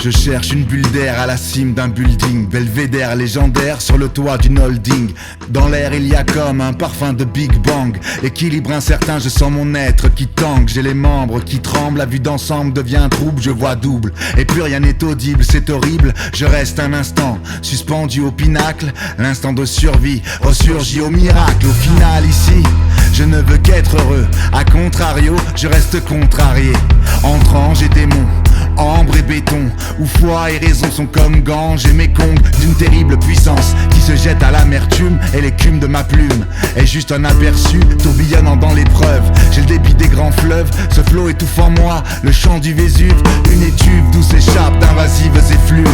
Je cherche une bulle d'air à la cime d'un building, belvédère légendaire sur le toit d'une holding. Dans l'air il y a comme un parfum de Big Bang. Équilibre incertain, je sens mon être qui tangue. J'ai les membres qui tremblent, la vue d'ensemble devient trouble. Je vois double, et plus rien n'est audible, c'est horrible. Je reste un instant, suspendu au pinacle. L'instant de survie ressurgit au miracle. Au final ici, je ne veux qu'être heureux. A contrario, je reste contrarié. Entrant, j'ai démon, ambre et béton, où foi et raison sont comme gants. J'ai mes congres d'une terrible puissance qui se jette à l'amertume, et l'écume de ma plume est juste un aperçu tourbillonnant dans l'épreuve. J'ai le débit des grands fleuves, ce flot étouffe en moi le chant du Vésuve, une étuve d'où s'échappent d'invasives effluves.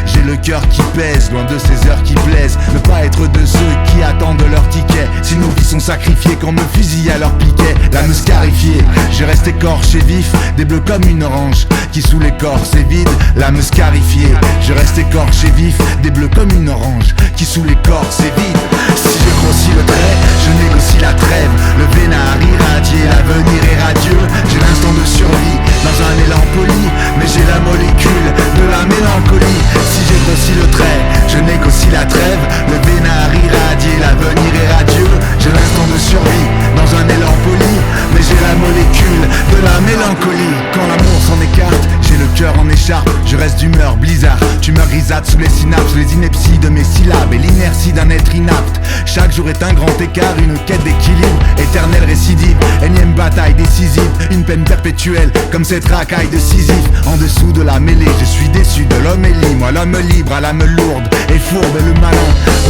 J'ai le cœur qui pèse, loin de ces heures qui plaisent. Ne pas être de ceux qui attendent leur ticket. Si nos vies sont sacrifiées, qu'on me fusille à leur piquet. L'âme scarifiée, je reste écorché vif, des bleus comme une orange qui sous l'écorce est vide. L'âme scarifiée, je reste écorché vif, des bleus comme une orange qui sous l'écorce est vide. Si je grossis le trait, je négocie la trêve. Le vénard irradié, l'avenir est radieux. J'ai l'instant de survie dans un élan poli, mais j'ai la molécule de la mélancolie. Si j'ai grossi le trait, je négocie la trêve. Le vénard irradié, l'avenir est radieux. J'ai l'instant de survie dans un élan poli, mais j'ai la molécule de la mélancolie. Quand l'amour s'en écarte, j'ai le cœur en écharpe. Je reste d'humeur blizzard, tumeur grisâtre sous les synapses. Les inepties de mes syllabes et l'inertie d'un être inapte. Chaque jour est un grand écart, une quête d'équilibre, éternelle récidive, énième bataille décisive, une peine perpétuelle comme cette racaille de Sisyphe. En dessous de la mêlée, je suis déçu de l'homélie. Moi l'homme libre à l'âme lourde et fourbe et le malin,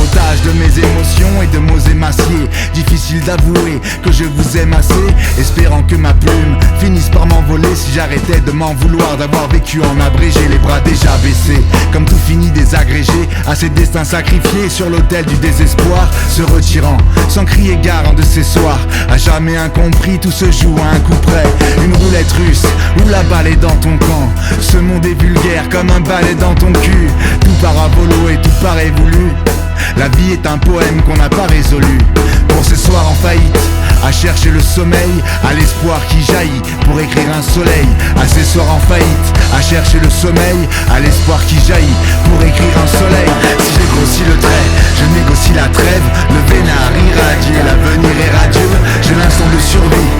otage de mes émotions et de mots émaciés. Difficile d'avouer que je vous aime assez, espérant que ma plume finisse par m'envoler. Si j'arrêtais de m'en vouloir d'avoir vécu en abrégé, les bras déjà baissés, comme tout fini désagrégé, à ces destins sacrifiés sur l'autel du désespoir, se retirant sans crier gare en de ces soirs. À jamais incompris, tout se joue à un coup près, une roulette russe où la balle est dans ton camp. Ce monde est vulgaire comme un balai dans ton cul, tout parabolo et tout paraît voulu. La vie est un poème qu'on n'a pas résolu. Pour ces soirs en faillite, à chercher le sommeil, à l'espoir qui jaillit pour écrire un soleil. À ces soirs en faillite, à chercher le sommeil, à l'espoir qui jaillit pour écrire un soleil. Si j'ai grossi le trait, je négocie la trêve. Le vénard irradié, l'avenir est radieux. J'ai l'instant de survie